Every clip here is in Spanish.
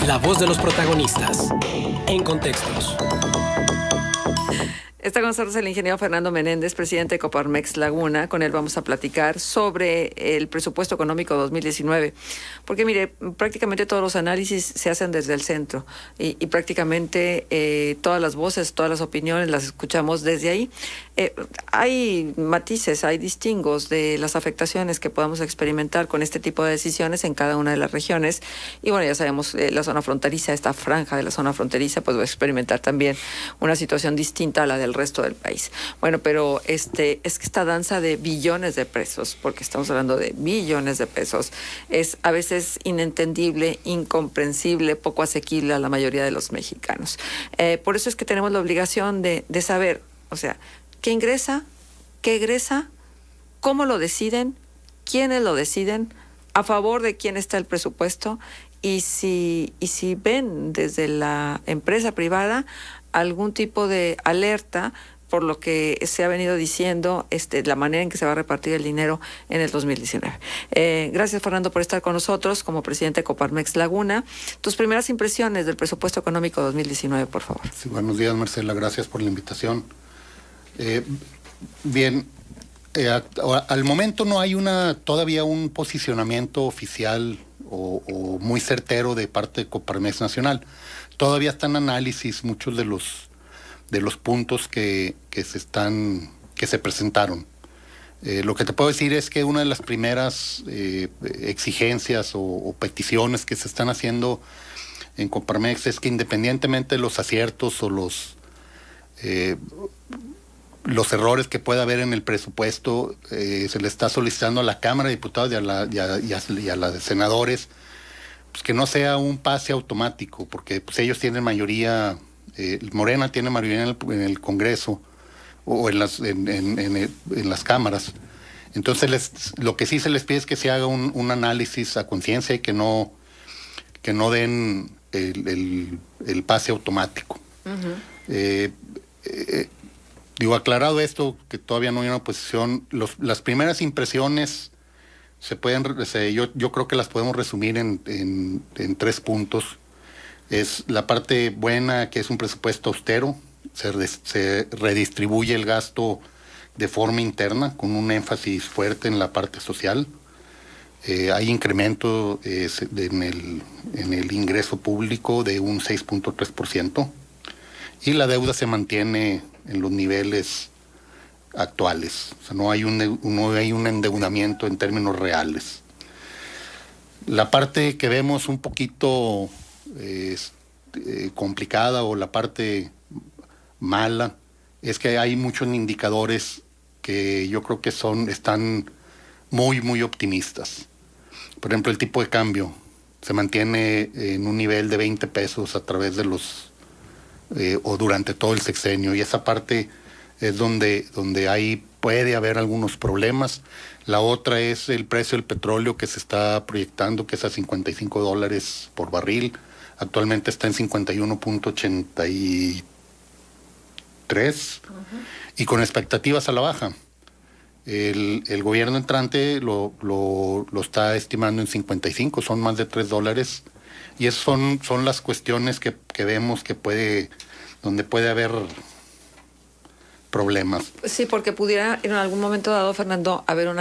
La voz de los protagonistas. En Contextos. Está con nosotros el ingeniero Fernando Menéndez, presidente de Coparmex Laguna. Con él vamos a platicar sobre el presupuesto económico 2019. Porque, mire, prácticamente todos los análisis se hacen desde el centro y prácticamente todas las voces, todas las opiniones las escuchamos desde ahí. Hay matices, hay distingos de las afectaciones que podamos experimentar con este tipo de decisiones en cada una de las regiones. Y bueno, ya sabemos, la zona fronteriza, esta franja de la zona fronteriza, pues va a experimentar también una situación distinta a la del resto del país. Bueno, pero es que esta danza de billones de pesos, porque estamos hablando de billones de pesos, es a veces inentendible, incomprensible, poco asequible a la mayoría de los mexicanos. Por eso es que tenemos la obligación de saber, o sea, qué ingresa, qué egresa, cómo lo deciden, quiénes lo deciden, a favor de quién está el presupuesto y si ven desde la empresa privada algún tipo de alerta por lo que se ha venido diciendo, la manera en que se va a repartir el dinero en el 2019. Gracias, Fernando, por estar con nosotros como presidente de Coparmex Laguna. Tus primeras impresiones del presupuesto económico 2019, por favor. Sí, buenos días, Marcela. Gracias por la invitación. Bien, al momento no hay todavía un posicionamiento oficial o muy certero de parte de Coparmex Nacional. Todavía están en análisis muchos de los puntos que se presentaron. Lo que te puedo decir es que una de las primeras exigencias o peticiones que se están haciendo en Coparmex es que, independientemente de los aciertos o los errores que pueda haber en el presupuesto, se le está solicitando a la Cámara de Diputados y a la de Senadores, pues, que no sea un pase automático, porque pues ellos tienen mayoría, Morena tiene mayoría en el Congreso o en las cámaras. Entonces lo que sí se les pide es que se haga un análisis a conciencia y que no den el pase automático. Digo, aclarado esto, que todavía no hay una oposición, las primeras impresiones yo creo que las podemos resumir en 3 puntos. Es la parte buena, que es un presupuesto austero, se redistribuye el gasto de forma interna, con un énfasis fuerte en la parte social. Hay incremento en el ingreso público de un 6.3%, y la deuda se mantiene en los niveles actuales. O sea, no hay un endeudamiento en términos reales. La parte que vemos un poquito complicada, o la parte mala, es que hay muchos indicadores que yo creo que están muy, muy optimistas. Por ejemplo, el tipo de cambio se mantiene en un nivel de 20 pesos a través de o durante todo el sexenio, y esa parte es donde ahí puede haber algunos problemas. La otra es el precio del petróleo, que se está proyectando que es a $55 por barril. Actualmente está en 51.83 y con expectativas a la baja. El gobierno entrante lo está estimando en 55, son más de $3, y esas son las cuestiones que vemos donde puede haber problemas. Sí, porque pudiera en algún momento dado, Fernando, haber un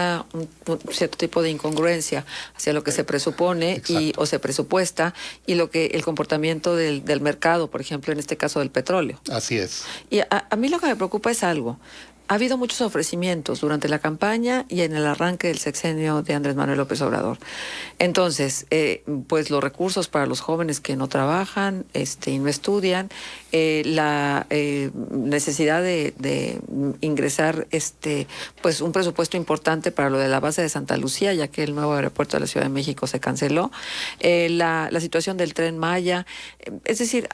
cierto tipo de incongruencia hacia lo que se presupone o se presupuesta y el comportamiento del mercado, por ejemplo, en este caso del petróleo. Así es. Y a mí lo que me preocupa es algo. Ha habido muchos ofrecimientos durante la campaña y en el arranque del sexenio de Andrés Manuel López Obrador. Entonces, pues los recursos para los jóvenes que no trabajan y no estudian, la necesidad de ingresar pues un presupuesto importante para lo de la base de Santa Lucía, ya que el nuevo aeropuerto de la Ciudad de México se canceló, la situación del Tren Maya, es decir,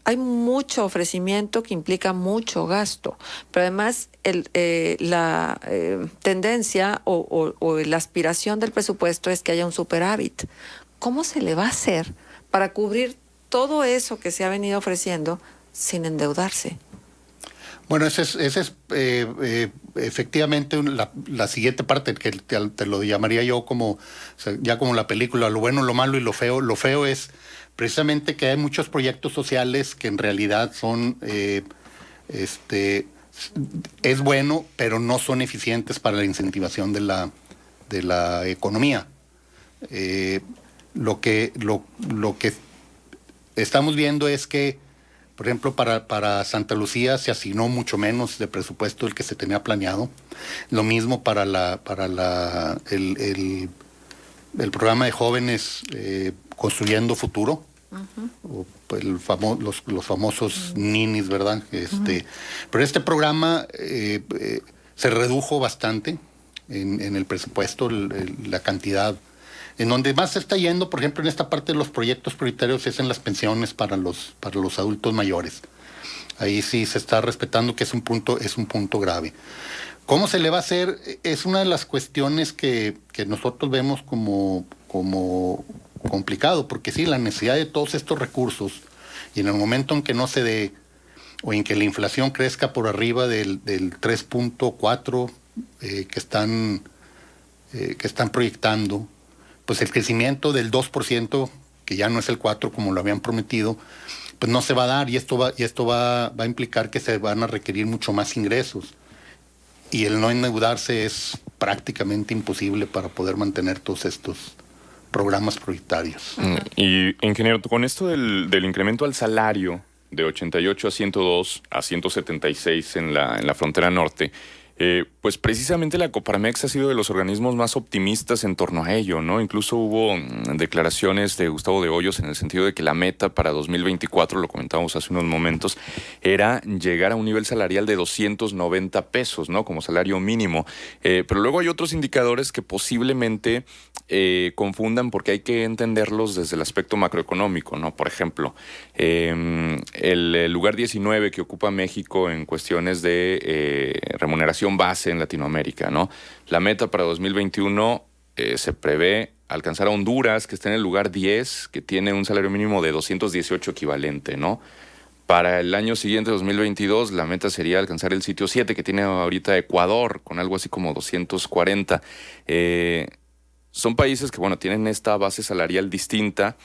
hay mucho ofrecimiento que implica mucho gasto, pero además la tendencia o la aspiración del presupuesto es que haya un superávit. ¿Cómo se le va a hacer para cubrir todo eso que se ha venido ofreciendo sin endeudarse? Bueno, ese es efectivamente la siguiente parte, que te lo llamaría yo como, o sea, ya como la película, lo bueno, lo malo y lo feo. Lo feo es precisamente que hay muchos proyectos sociales que en realidad son, es bueno, pero no son eficientes para la incentivación de la economía. Lo que estamos viendo es que, por ejemplo, para Santa Lucía se asignó mucho menos de presupuesto del que se tenía planeado. Lo mismo para el programa de jóvenes Construyendo Futuro, o los famosos ninis, ¿verdad? Pero este programa se redujo bastante en el presupuesto, la cantidad. En donde más se está yendo, por ejemplo, en esta parte de los proyectos prioritarios es en las pensiones para los adultos mayores. Ahí sí se está respetando, que es un punto grave. ¿Cómo se le va a hacer? Es una de las cuestiones que nosotros vemos como complicado, porque sí, la necesidad de todos estos recursos, y en el momento en que no se dé, o en que la inflación crezca por arriba del 3.4 que están proyectando, pues el crecimiento del 2%, que ya no es el 4% como lo habían prometido, pues no se va a dar, y esto va a implicar que se van a requerir mucho más ingresos. Y el no endeudarse es prácticamente imposible para poder mantener todos estos programas prioritarios. Y, ingeniero, con esto del incremento al salario de 88 a 102 a 176 en la frontera norte, pues precisamente la Coparmex ha sido de los organismos más optimistas en torno a ello, ¿no? Incluso hubo declaraciones de Gustavo de Hoyos en el sentido de que la meta para 2024, lo comentábamos hace unos momentos, era llegar a un nivel salarial de 290 pesos, ¿no? Como salario mínimo. Pero luego hay otros indicadores que posiblemente confundan, porque hay que entenderlos desde el aspecto macroeconómico, ¿no? Por ejemplo, el lugar 19 que ocupa México en cuestiones de remuneración base en Latinoamérica, ¿no? La meta para 2021 se prevé alcanzar a Honduras, que está en el lugar 10, que tiene un salario mínimo de 218 equivalente, ¿no? Para el año siguiente, 2022, la meta sería alcanzar el sitio 7, que tiene ahorita Ecuador, con algo así como 240. Son países que, bueno, tienen esta base salarial distinta,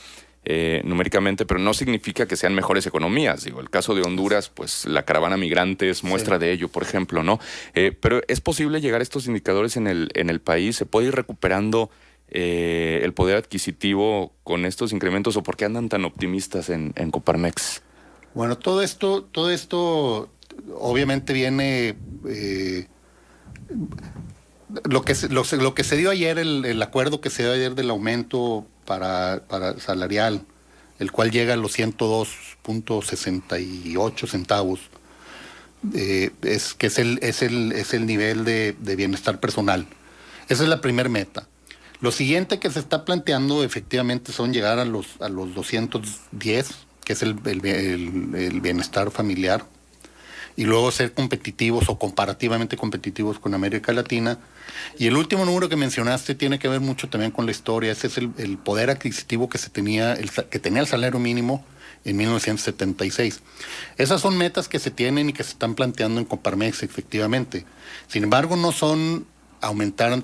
numéricamente, pero no significa que sean mejores economías. Digo, el caso de Honduras, pues la caravana migrante es muestra de ello, por ejemplo, ¿no? Pero es posible llegar a estos indicadores en el país. ¿Se puede ir recuperando el poder adquisitivo con estos incrementos, o por qué andan tan optimistas en Coparmex? Bueno, todo esto obviamente viene lo que se dio ayer, el acuerdo que se dio ayer del aumento para salarial, el cual llega a los 102.68 centavos, es el nivel de bienestar personal. Esa es la primera meta. Lo siguiente que se está planteando efectivamente son llegar a los 210, que es el bienestar familiar, y luego ser competitivos o comparativamente competitivos con América Latina. Y el último número que mencionaste tiene que ver mucho también con la historia. Ese es el poder adquisitivo que tenía el salario mínimo en 1976. Esas son metas que se tienen y que se están planteando en Coparmex, efectivamente. Sin embargo, no son aumentar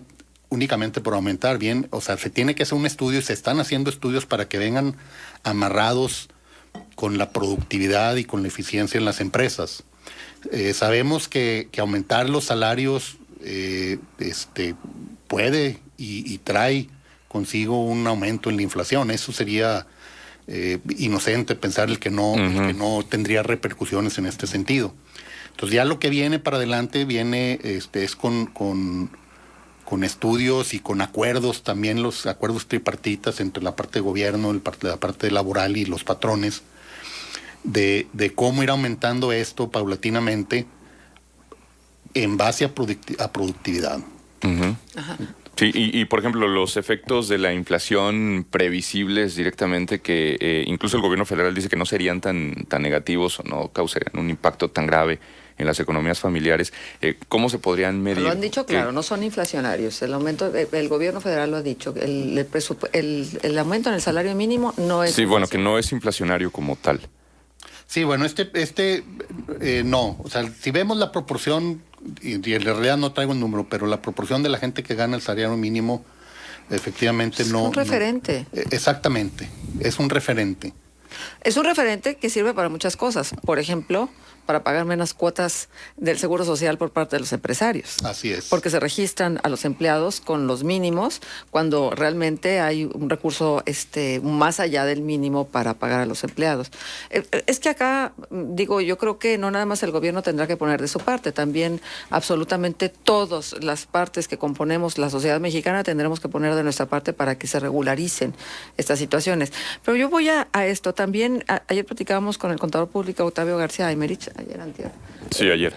únicamente por aumentar, bien, o sea, se tiene que hacer un estudio, y se están haciendo estudios para que vengan amarrados con la productividad y con la eficiencia en las empresas. Sabemos que aumentar los salarios puede y trae consigo un aumento en la inflación. Eso sería inocente pensar el que no tendría repercusiones en este sentido. Entonces ya lo que viene para adelante es con estudios y con acuerdos, también los acuerdos tripartitas entre la parte de gobierno, la parte laboral y los patrones, de cómo ir aumentando esto paulatinamente en base a productividad. Uh-huh. Ajá. Sí, y por ejemplo, los efectos de la inflación previsibles directamente, que incluso el gobierno federal dice que no serían tan negativos o no causarían un impacto tan grave en las economías familiares, ¿cómo se podrían medir? Lo han dicho claro, no son inflacionarios. El aumento, el gobierno federal lo ha dicho, el aumento en el salario mínimo no es... Sí, bueno, que no es inflacionario como tal. Sí, bueno, no. O sea, si vemos la proporción, y en realidad no traigo el número, pero la proporción de la gente que gana el salario mínimo efectivamente Es no... un referente. Exactamente, es un referente. Es un referente que sirve para muchas cosas. Por ejemplo, para pagar menos cuotas del Seguro Social por parte de los empresarios. Así es. Porque se registran a los empleados con los mínimos cuando realmente hay un recurso más allá del mínimo para pagar a los empleados. Es que acá, digo, yo creo que no nada más el gobierno tendrá que poner de su parte, también absolutamente todas las partes que componemos la sociedad mexicana tendremos que poner de nuestra parte para que se regularicen estas situaciones. Pero yo voy a esto. También ayer platicábamos con el contador público Octavio García Aymerich, ayer antier. Sí, ayer.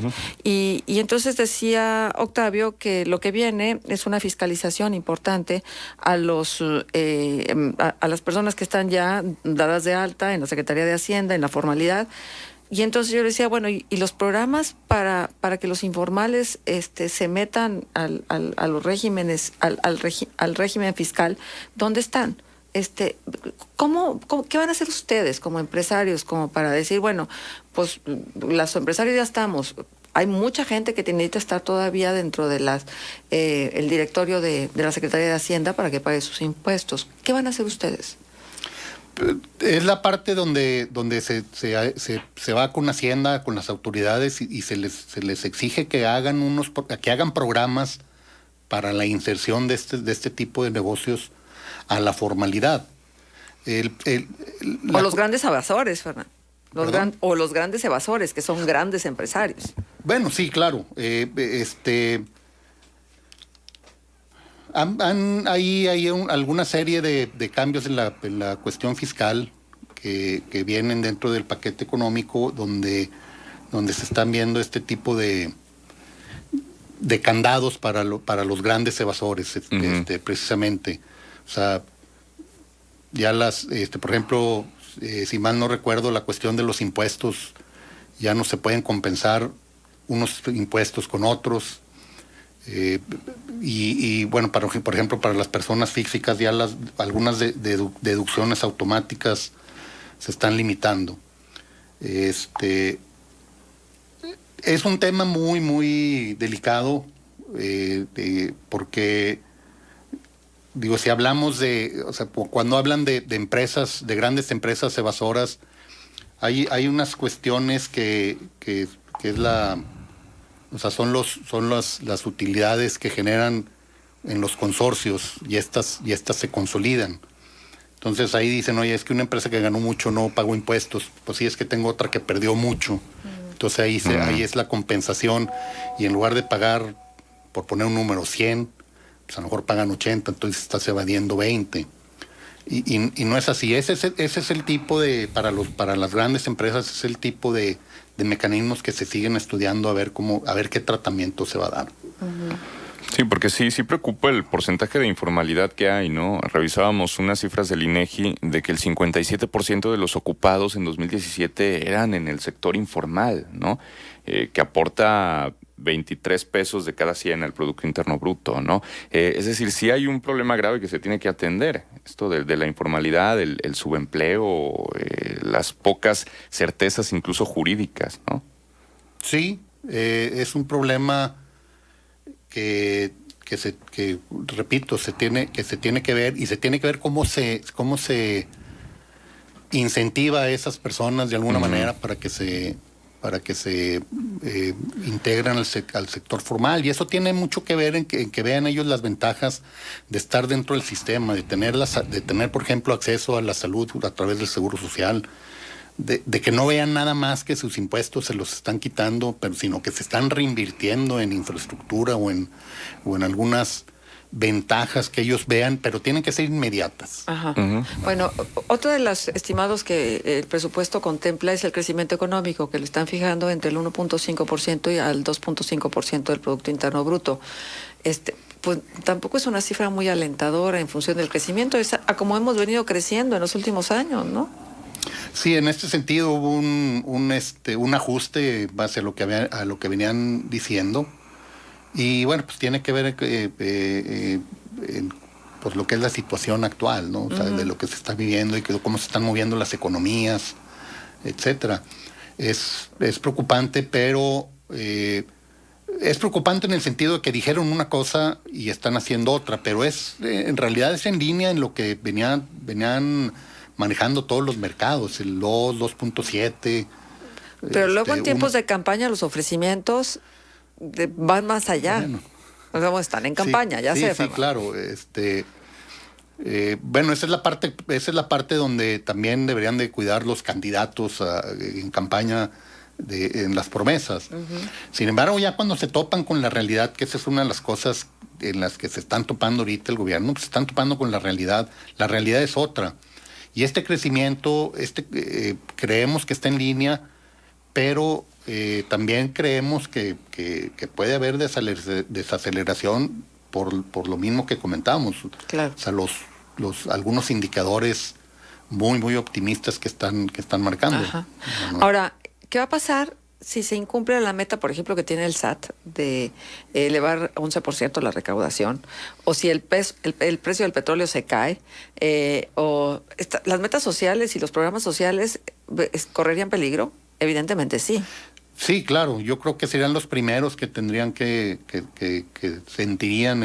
Uh-huh. Y entonces decía Octavio que lo que viene es una fiscalización importante a los a las personas que están ya dadas de alta en la Secretaría de Hacienda, en la formalidad. Y entonces yo le decía, bueno, y los programas para que los informales se metan a los regímenes, al régimen fiscal, ¿dónde están? ¿Qué van a hacer ustedes como empresarios como para decir, bueno, pues los empresarios ya estamos, hay mucha gente que necesita estar todavía dentro de el directorio de la Secretaría de Hacienda para que pague sus impuestos? ¿Qué van a hacer ustedes? Es la parte donde se va con Hacienda, con las autoridades y se les exige que hagan programas para la inserción de este tipo de negocios a la formalidad. O los grandes evasores, Fernando. O los grandes evasores, que son grandes empresarios. Bueno, sí, claro. Hay alguna serie de cambios en la cuestión fiscal que vienen dentro del paquete económico donde se están viendo este tipo de candados para los grandes evasores, precisamente. O sea, ya por ejemplo, si mal no recuerdo, la cuestión de los impuestos, ya no se pueden compensar unos impuestos con otros. Y bueno, por ejemplo, para las personas físicas ya algunas deducciones automáticas se están limitando. Es un tema muy, muy delicado, porque digo, si hablamos cuando hablan de empresas, de grandes empresas evasoras, hay unas cuestiones que es son las utilidades que generan en los consorcios y estas se consolidan. Entonces ahí dicen, oye, es que una empresa que ganó mucho no pagó impuestos. Pues sí, es que tengo otra que perdió mucho. Entonces ahí es la compensación, y en lugar de pagar, por poner un número, 100, pues a lo mejor pagan 80, entonces estás evadiendo 20. Y no es así. Ese es el tipo para las grandes empresas, es el tipo de mecanismos que se siguen estudiando a ver qué tratamiento se va a dar. Uh-huh. Sí, porque sí preocupa el porcentaje de informalidad que hay, ¿no? Revisábamos unas cifras del INEGI de que el 57% de los ocupados en 2017 eran en el sector informal, ¿no? Que aporta 23 pesos de cada 100 al Producto Interno Bruto, ¿no? Es decir, sí hay un problema grave que se tiene que atender. Esto de la informalidad, el subempleo, las pocas certezas incluso jurídicas, ¿no? Sí, es un problema que repito, se tiene que ver, y se tiene que ver cómo se incentiva a esas personas de alguna manera para que se integran al sector formal, y eso tiene mucho que ver en que vean ellos las ventajas de estar dentro del sistema, de tener por ejemplo acceso a la salud a través del Seguro Social, de que no vean nada más que sus impuestos se los están quitando, sino que se están reinvirtiendo en infraestructura o en algunas ventajas que ellos vean, pero tienen que ser inmediatas. Ajá. Uh-huh. Bueno, otro de los estimados que el presupuesto contempla es el crecimiento económico, que lo están fijando entre el 1.5% y al 2.5% del Producto Interno Bruto. Pues tampoco es una cifra muy alentadora en función del crecimiento, es a como hemos venido creciendo en los últimos años, ¿no? Sí, en este sentido hubo un ajuste base a lo que venían diciendo. Y bueno, pues tiene que ver pues lo que es la situación actual, ¿no? O sea, de lo que se está viviendo y cómo se están moviendo las economías, etcétera. Es preocupante, pero Es preocupante en el sentido de que dijeron una cosa y están haciendo otra, pero en realidad es en línea en lo que venían manejando todos los mercados, el 2.7. Pero luego en tiempos de campaña los ofrecimientos van más allá. Bueno, o sea, están en campaña, sí, ya sí, sé. Sí, Fernando. claro. Bueno, esa es la parte donde también deberían de cuidar los candidatos en campaña en las promesas. Sin embargo, ya cuando se topan con la realidad, que esa es una de las cosas en las que se están topando ahorita el gobierno, pues se están topando con la realidad es otra. Y este crecimiento, creemos que está en línea, pero también creemos que puede haber desaceleración por lo mismo que comentamos. Claro. O sea, algunos indicadores muy, muy optimistas que están marcando. Ajá. Ahora, ¿qué va a pasar si se incumple la meta, por ejemplo, que tiene el SAT de elevar 11% la recaudación? O si el precio del petróleo se cae, las metas sociales y los programas sociales correrían peligro. Evidentemente sí. Sí, claro. Yo creo que serían los primeros que tendrían que sentirían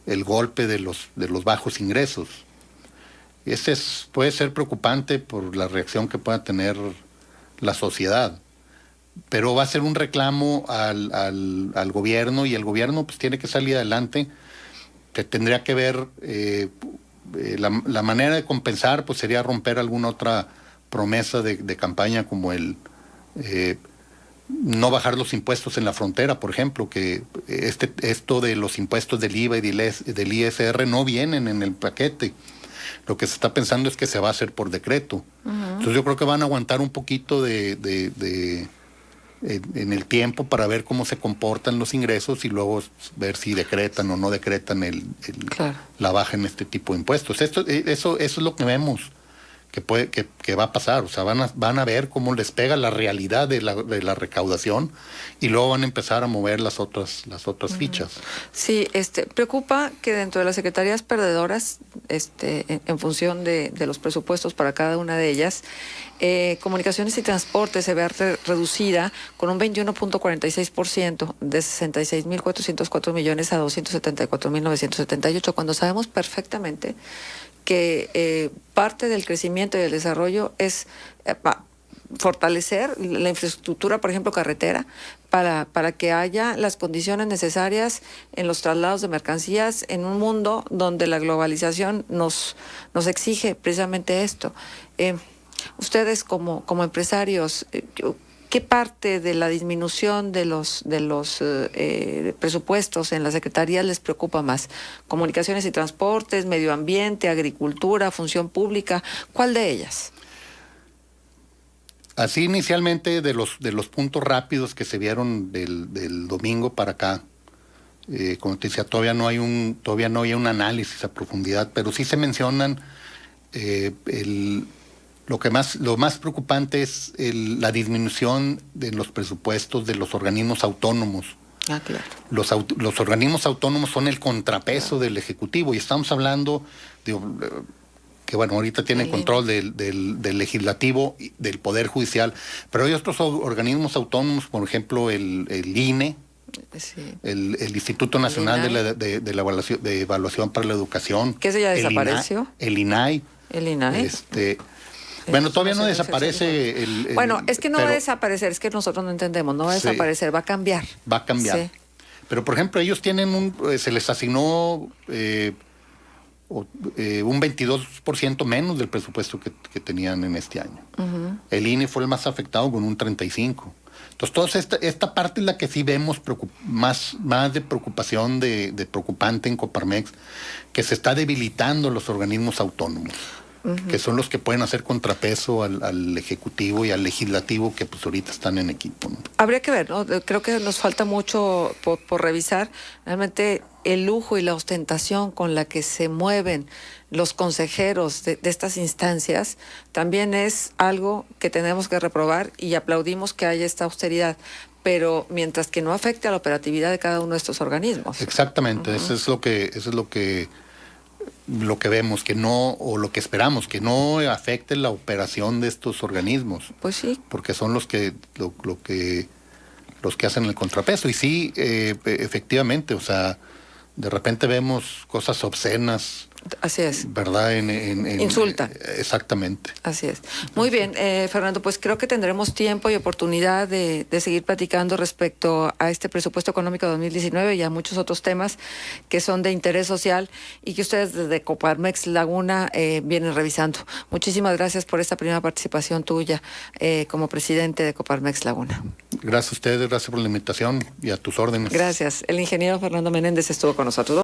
el golpe de los bajos ingresos. Puede ser preocupante por la reacción que pueda tener la sociedad, pero va a ser un reclamo al gobierno, y el gobierno pues tiene que salir adelante, que tendría que ver la manera de compensar, pues sería romper alguna otra promesa de campaña, como no bajar los impuestos en la frontera, por ejemplo, que esto de los impuestos del IVA y del ISR no vienen en el paquete. Lo que se está pensando es que se va a hacer por decreto. Entonces yo creo que van a aguantar un poquito en el tiempo para ver cómo se comportan los ingresos y luego ver si decretan o no decretan claro, la baja en este tipo de impuestos. Eso es lo que vemos que va a pasar. O sea, van a ver cómo les pega la realidad de la recaudación, y luego van a empezar a mover las otras fichas. Sí, preocupa que dentro de las secretarías perdedoras, en función de los presupuestos para cada una de ellas, comunicaciones y transporte se vea reducida con un 21.46%, de 66.404 millones a 274.978, cuando sabemos perfectamente que parte del crecimiento y el desarrollo es fortalecer la infraestructura, por ejemplo, carretera, para que haya las condiciones necesarias en los traslados de mercancías en un mundo donde la globalización nos exige precisamente esto. Ustedes como empresarios, ¿qué parte de la disminución de los presupuestos en la Secretaría les preocupa más? ¿Comunicaciones y transportes, medio ambiente, agricultura, función pública? ¿Cuál de ellas? Así inicialmente de los puntos rápidos que se vieron del domingo para acá, como te decía, todavía no hay un análisis a profundidad, pero sí se mencionan lo más preocupante es la disminución de los presupuestos de los organismos autónomos. Ah, claro. Los organismos autónomos son el contrapeso del Ejecutivo, y estamos hablando que bueno, ahorita tienen control del Legislativo, del Poder Judicial, pero hay otros organismos autónomos, por ejemplo el INE, sí, el Instituto Nacional de Evaluación para la Educación. ¿Que ese ya desapareció? El INAI. El INAI. Bueno, todavía no desaparece Bueno, es que no va a desaparecer, es que nosotros no entendemos, no va a desaparecer, va a cambiar. Va a cambiar. Sí. Pero, por ejemplo, ellos tienen se les asignó un 22% menos del presupuesto que tenían en este año. El INE fue el más afectado con un 35%. Entonces, esta parte es la que sí vemos más de preocupación, de preocupante en Coparmex, que se está debilitando los organismos autónomos. Que son los que pueden hacer contrapeso al Ejecutivo y al Legislativo, que pues ahorita están en equipo, ¿no? Habría que ver, ¿no? Creo que nos falta mucho por revisar. Realmente el lujo y la ostentación con la que se mueven los consejeros de estas instancias también es algo que tenemos que reprobar, y aplaudimos que haya esta austeridad, pero mientras que no afecte a la operatividad de cada uno de estos organismos. Exactamente, eso es lo que vemos, que no, o lo que esperamos, que no afecte la operación de estos organismos. Pues sí. Porque son los que los que hacen el contrapeso. Y sí, efectivamente, o sea, de repente vemos cosas obscenas. Así es. ¿Verdad? Insultan. Exactamente. Así es. Muy bien, Fernando, pues creo que tendremos tiempo y oportunidad de seguir platicando respecto a este presupuesto económico 2019 y a muchos otros temas que son de interés social y que ustedes desde Coparmex Laguna vienen revisando. Muchísimas gracias por esta primera participación tuya como presidente de Coparmex Laguna. Gracias a ustedes, gracias por la invitación y a tus órdenes. Gracias. El ingeniero Fernando Menéndez estuvo con nosotros.